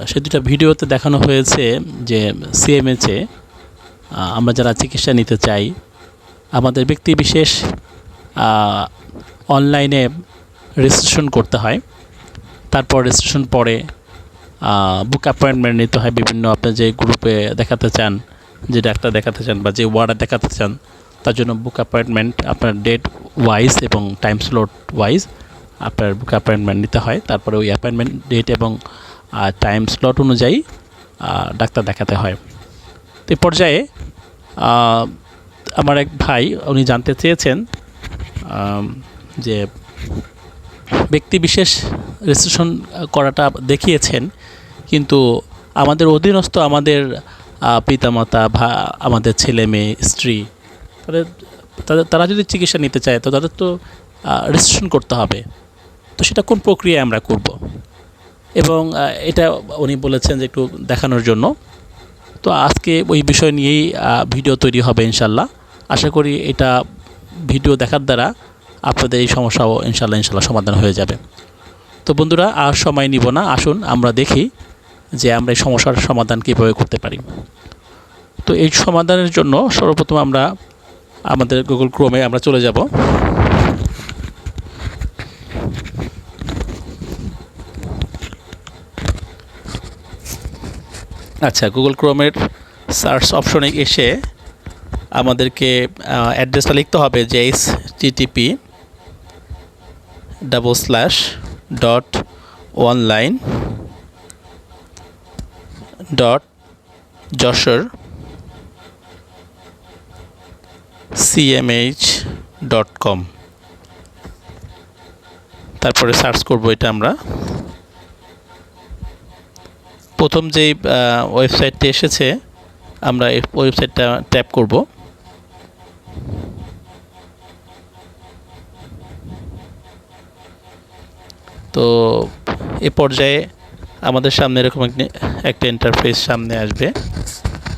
সে দুটা ভিডিওতে দেখানো হয়েছে যে সিএমএইচে আমরা যারা চিকিৎসা নিতে চাই আমাদের ব্যক্তিবিশেষ অনলাইনে রেজিস্ট্রেশন করতে হয়। তারপর রেজিস্ট্রেশন পরে বুক অ্যাপয়েন্টমেন্ট নিতে হয় বিভিন্ন আপনার যে গ্রুপে দেখাতে চান, যে ডাক্তার দেখাতে চান বা যে ওয়ার্ডে দেখাতে চান তার জন্য বুক অ্যাপয়েন্টমেন্ট আপনার ডেট ওয়াইজ এবং টাইম স্লট ওয়াইজ আপনার বুক অ্যাপয়েন্টমেন্ট নিতে হয়। তারপরে ওই অ্যাপয়েন্টমেন্ট ডেট এবং টাইম স্লট অনুযায়ী ডাক্তার দেখাতে হয়। তো এই পর্যায়ে আমার এক ভাই উনি জানতে চেয়েছেন যে ব্যক্তিবিশেষ রেজিস্ট্রেশন করাটা দেখিয়েছেন, কিন্তু আমাদের অধীনস্থ আমাদের পিতামাতা বা আমাদের ছেলে মেয়ে স্ত্রী তারা যদি চিকিৎসা নিতে চায় তো তাদের তো রেজিস্ট্রেশন করতে হবে। তো সেটা কোন প্রক্রিয়ায় আমরা করব, এবং এটা উনি বলেছেন যে একটু দেখানোর জন্য। তো আজকে ওই বিষয় নিয়েই ভিডিও তৈরি হবে ইনশাল্লাহ। আশা করি এটা ভিডিও দেখার দ্বারা আপনাদের এই সমস্যাও ইনশাল্লাহ সমাধান হয়ে যাবে। তো বন্ধুরা, আর সময় নিব না, আসুন আমরা দেখি যে আমরা এই সমস্যার সমাধান কীভাবে করতে পারি। তো এই সমাধানের জন্য সর্বপ্রথম আমরা আমাদের গুগল ক্রোমে আমরা চলে যাব। আচ্ছা, গুগল ক্রোমের সার্চ অপশনে এসে আমাদেরকে অ্যাড্রেসটা লিখতে হবে যে http://online.joshorcmh.com। তারপরে সার্চ করব এটা আমরা। প্রথম যেই ওয়েবসাইটটি এসেছে আমরা এই ওয়েবসাইটটা ট্যাপ করব। তো এ পর্যায়ে আমাদের সামনে এরকম একটা ইন্টারফেস সামনে আসবে।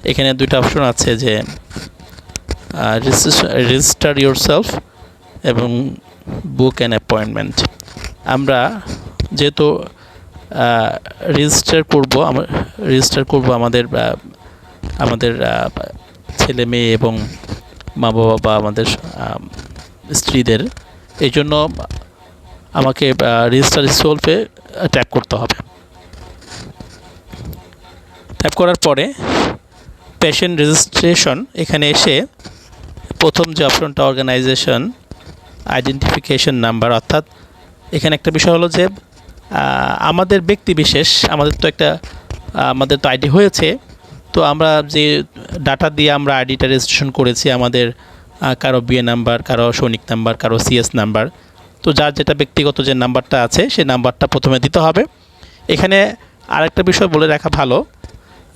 এখানে দুইটা অপশন আছে যে রেজিস্টার ইয়োরসেলফ এবং বুক অ্যান অ্যাপয়েন্টমেন্ট। আমরা যেহেতু রেজিস্টার করব আমাদের ছেলে মেয়ে এবং মা বাবা বা আমাদের স্ত্রীদের, এই জন্য আমাকে রেজিস্টার ইয়োরসেলফে ট্যাপ করতে হবে। ট্যাপ করার পরে পেশেন্ট রেজিস্ট্রেশন এখানে এসে প্রথম যে অপশনটা অর্গানাইজেশন আইডেন্টিফিকেশন নাম্বার, অর্থাৎ এখানে একটা বিষয় হলো যে আমাদের ব্যক্তিবিশেষ আমাদের তো আইডি হয়েছে। তো আমরা যে ডাটা দিয়ে আমরা আইডিটা রেজিস্ট্রেশন করেছি, আমাদের কারো বিএ নাম্বার, কারো সৈনিক নাম্বার, কারো সিএস নাম্বার, তো যার যেটা ব্যক্তিগত যে নাম্বারটা আছে সেই নাম্বারটা প্রথমে দিতে হবে। এখানে আরেকটা বিষয় বলে রাখা ভালো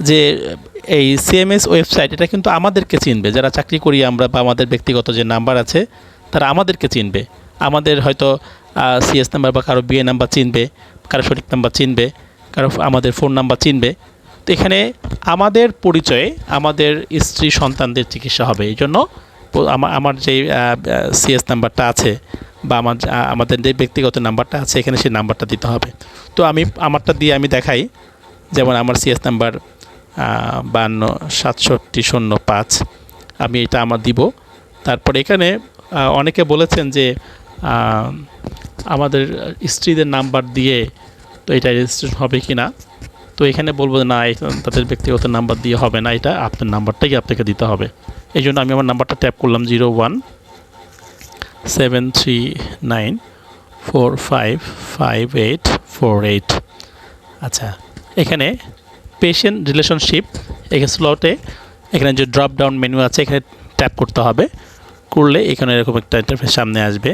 যে এই সিএমএস ওয়েবসাইট এটা কিন্তু আমাদেরকে চিনবে, যারা চাকরি করি আমরা বা আমাদের ব্যক্তিগত যে নাম্বার আছে তারা আমাদেরকে চিনবে। আমাদের হয়তো সিএস নাম্বার বা কারো বিএ নাম্বার চিনবে, কারো সঠিক নাম্বার চিনবে, কারো আমাদের ফোন নাম্বার চিনবে। তো এখানে আমাদের পরিচয়ে আমাদের স্ত্রী সন্তানদের চিকিৎসা হবে। এই জন্য আমার যে সিএস নাম্বারটা আছে বা আমাদের যে ব্যক্তিগত নাম্বারটা আছে এখানে সেই নাম্বারটা দিতে হবে। তো আমি আমারটা দিয়ে আমি দেখাই, যেমন আমার সিএস নাম্বার 526705, আমি এটা আমার দিব। তারপরে এখানে অনেকে বলেছেন যে আমাদের স্ত্রীদের নাম্বার দিয়ে তো এটা রেজিস্ট্রেশন হবে কি না। তো এখানে বলবো না, তাদের ব্যক্তিগত নাম্বার দিয়ে হবে না, এটা আপনার নাম্বারটাই আপনাকে দিতে হবে। এই জন্য আমি আমার নাম্বারটা ট্যাপ করলাম 017394558848। আচ্ছা, এখানে পেশেন্ট রিলেশনশিপ এখানে স্লটে এখানে যে ড্রপ ডাউন মেনু আছে এখানে ট্যাপ করতে হবে। করলে এখানে এরকম একটা ইন্টারফেস সামনে আসবে।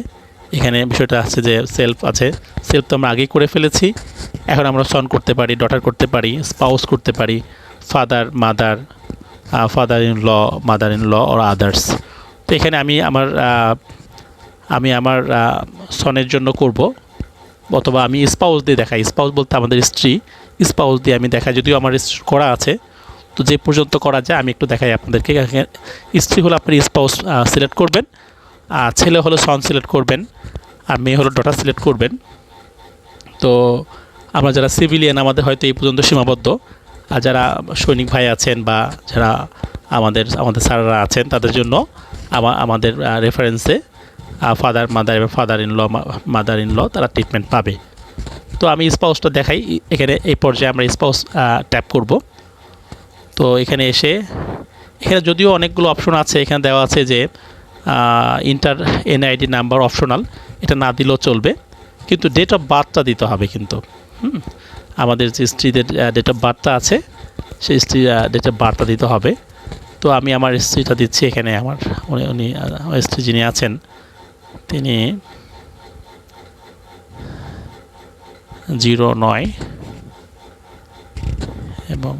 এখানে বিষয়টা আছে যে সেলফ আছে, সেলফ তো আমরা আগেই করে ফেলেছি। এখন আমরা সন করতে পারি, ডটার করতে পারি, স্পাউস করতে পারি, father in law, mother in law or others. তো এখানে আমি আমার সনের জন্য করব, অথবা আমি স্পাউস দিয়ে দেখাই। স্পাউস বলতে আমাদের স্ত্রী, স্পাউস দিয়ে আমি দেখাই, যদিও আমার করা আছে। তো যে পর্যন্ত করা যায় আমি একটু দেখাই আপনাদেরকে। স্ত্রী হলো আপনি স্পাউস সিলেক্ট করবেন, ছেলে হলো সন সিলেক্ট করবেন, আর মেয়ে হলো ডটার সিলেক্ট করবেন। তো আমরা যারা সিভিলিয়ান আমাদের হয়তো এই পর্যন্ত সীমাবদ্ধ, আর যারা সৈনিক ভাই আছেন বা যারা আমাদের স্যাররা আছেন তাদের জন্য আমাদের রেফারেন্সে ফাদার মাদার এবং মাদার ইন ল তারা ট্রিটমেন্ট পাবে। তো আমি স্পাউসটা দেখাই। এখানে এই পর্যায়ে আমরা স্পাউস ট্যাপ করব। তো এখানে যদিও অনেকগুলো অপশন আছে, এখানে দেওয়া আছে যে ইন্টার এনআইডি নাম্বার অপশনাল, এটা না দিলেও চলবে, কিন্তু ডেট অফ বার্থটা দিতে হবে কিন্তু। আমাদের যে স্ত্রীদের ডেট অফ বার্থটা আছে সেই স্ত্রীর ডেট অফ বার্থটা দিতে হবে। তো আমি আমার স্ত্রীটা দিচ্ছি এখানে। উনি স্ত্রী যিনি আছেন তিনি 09 এবং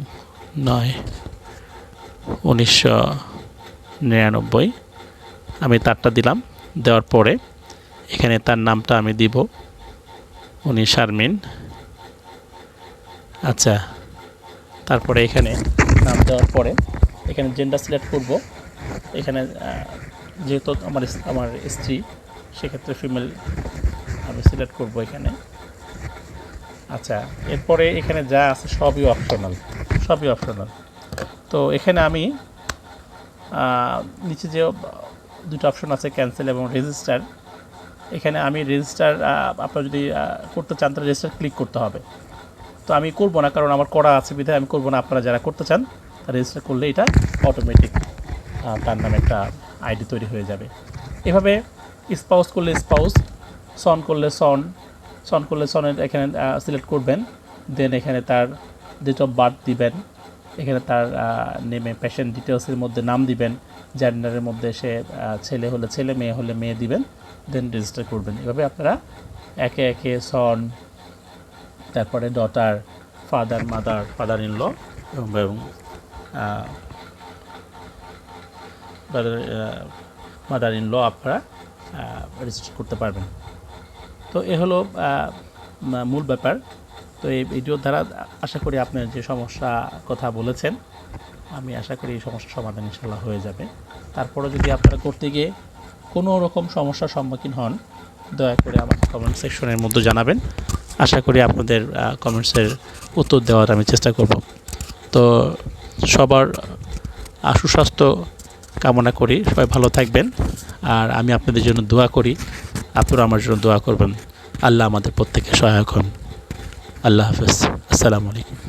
9/1999। আমি তারটা দিলাম। দেওয়ার পরে এখানে তার নামটা আমি দিব, উনি শারমিন। আচ্ছা, তারপরে এখানে নাম দেওয়ার পরে এখানে জেন্ডার সিলেক্ট করব। এখানে যেহেতু আমার স্ত্রী, সেক্ষেত্রে ফিমেল আমি সিলেক্ট করব এখানে। আচ্ছা, এরপরে এখানে যা আছে সবই অপশনাল। তো এখানে আমি নিচে যে দুটো অপশন আছে ক্যান্সেল এবং রেজিস্টার, এখানে আমি রেজিস্টার আপনারা যদি করতে চান তাহলে রেজিস্টার ক্লিক করতে হবে। তো আমি করব না, কারণ আমার করা আছে বিধায় আমি করব না। আপনারা যারা করতে চান তারা রেজিস্টার করলে এটা অটোমেটিক তার নামে একটা আইডি তৈরি হয়ে যাবে। এভাবে স্পাউস করলে স্পাউস, সন করলে সনের এখানে সিলেক্ট করবেন। দেন এখানে তার ডেট অফ বার্থ দিবেন। এখানে তার নেমে পেশেন্ট ডিটেলসের মধ্যে নাম দিবেন। জেন্ডারের মধ্যে সে ছেলে হলে ছেলে, মেয়ে হলে মেয়ে দিবেন। দেন রেজিস্টার করবেন। এভাবে আপনারা একে একে সন, তারপরে ডটার, ফাদার ইন ল এবং মাদার ইন ল আপনারা রেজিস্টার করতে পারবেন। তো এ হলো মূল ব্যাপার। তো এই ভিডিওর দ্বারা আশা করি আপনার যে সমস্যা কথা বলেছেন, আমি আশা করি এই সমস্যার সমাধান ইনশাআল্লাহ হয়ে যাবে। তারপরে যদি আপনারা করতে গিয়ে কোনো রকম সমস্যার সম্মুখীন হন, দয়া করে আমাকে কমেন্ট সেকশনের মধ্যে জানাবেন। আশা করি আপনাদের কমেন্টসের উত্তর দেওয়ার আমি চেষ্টা করব। তো সবার সুস্বাস্থ্য কামনা করি, সবাই ভালো থাকবেন। আর আমি আপনাদের জন্য দোয়া করি, আপনারা আমার জন্য দোয়া করবেন। আল্লাহ আমাদের প্রত্যেককে সহায়ক হন। আল্লাহ হাফেজ। আসসালামু আলাইকুম।